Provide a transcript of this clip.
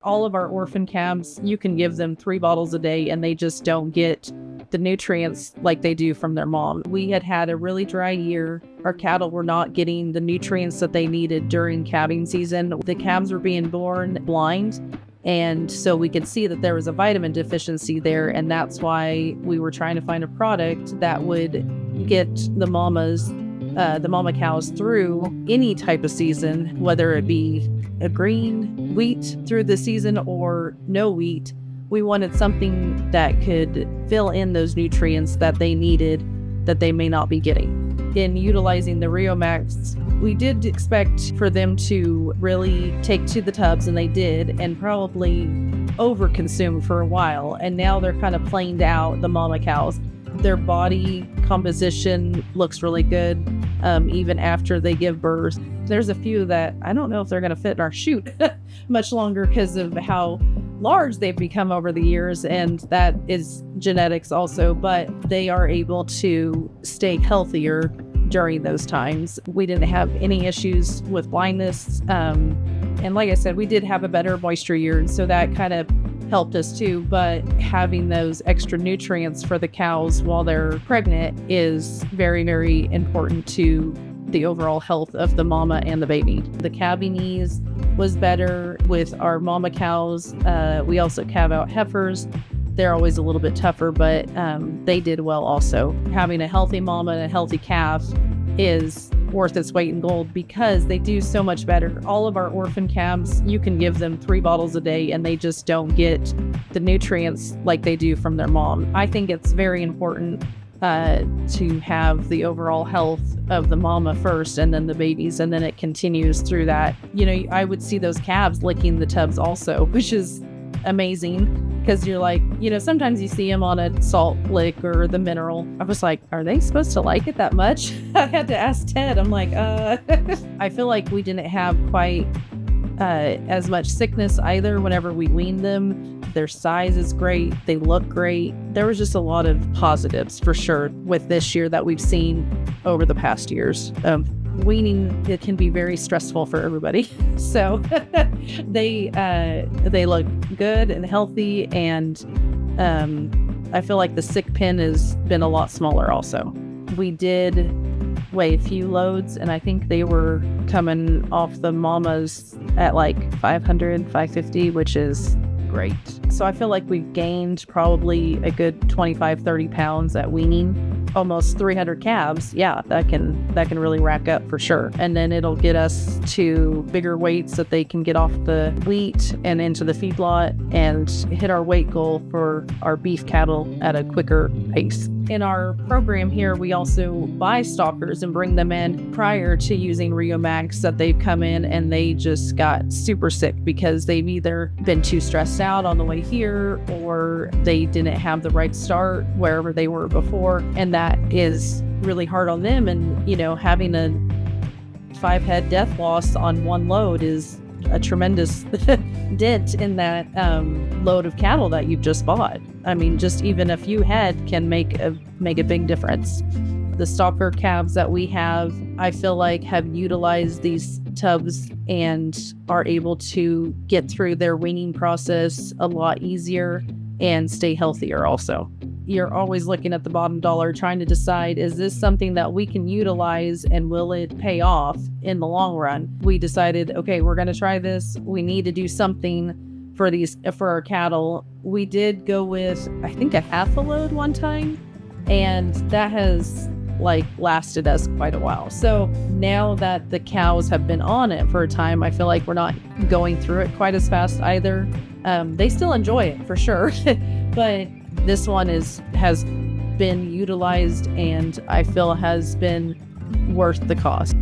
All of our orphan calves, you can give them 3 bottles a day and they just don't get the nutrients like they do from their mom. We had a really dry year. Our cattle were not getting the nutrients that they needed during calving season. The calves were being born blind, and so we could see that there was a vitamin deficiency there, and that's why we were trying to find a product that would get the mama cows through any type of season, whether it be a green wheat through the season or no wheat. We wanted something that could fill in those nutrients that they needed that they may not be getting. In utilizing the Riomax, we did expect for them to really take to the tubs, and they did, and probably overconsume for a while. And now they're kind of planed out, the mama cows. Their body composition looks really good, even after they give birth. There's a few that I don't know if they're going to fit in our chute much longer because of how large they've become over the years, and that is genetics also, but they are able to stay healthier during those times. We didn't have any issues with blindness, and like I said, we did have a better moisture year, and so that kind of helped us too. But having those extra nutrients for the cows while they're pregnant is very, very important to the overall health of the mama and the baby. The calving ease was better with our mama cows. We also calve out heifers. They're always a little bit tougher, but they did well also. Having a healthy mama and a healthy calf is worth its weight in gold because they do so much better. All of our orphan calves, you can give them 3 bottles a day and they just don't get the nutrients like they do from their mom. I think it's very important to have the overall health of the mama first and then the babies, and then it continues through that. You know, I would see those calves licking the tubs also, which is amazing because you're like, you know, sometimes you see them on a salt lick or the mineral. I was like, are they supposed to like it that much? I had to ask Ted. I'm like, I feel like we didn't have quite as much sickness either whenever we weaned them. Their size is great. They look great. There was just a lot of positives for sure with this year that we've seen over the past years. Weaning, it can be very stressful for everybody. So they look good and healthy, and I feel like the sick pen has been a lot smaller also. We did weigh a few loads, and I think they were coming off the mamas at like 500, 550, which is great. So I feel like we've gained probably a good 25, 30 pounds at weaning. Almost 300 calves. Yeah, that can really rack up for sure. And then it'll get us to bigger weights that they can get off the wheat and into the feedlot and hit our weight goal for our beef cattle at a quicker pace. In our program here, we also buy stockers and bring them in prior to using Riomax, that they've come in and they just got super sick because they've either been too stressed out on the way here or they didn't have the right start wherever they were before. And that is really hard on them. And, you know, having a 5 head death loss on one load is a tremendous dent in that load of cattle that you've just bought. I mean, just even a few head can make a big difference. The Stocker calves that we have, I feel like, have utilized these tubs and are able to get through their weaning process a lot easier and stay healthier also. You're always looking at the bottom dollar, trying to decide, is this something that we can utilize and will it pay off in the long run? We decided, okay, we're going to try this. We need to do something for our cattle. We did go with, I think, a half a load one time, and that has lasted us quite a while. So now that the cows have been on it for a time, I feel like we're not going through it quite as fast either. They still enjoy it for sure, but this one has been utilized and I feel has been worth the cost.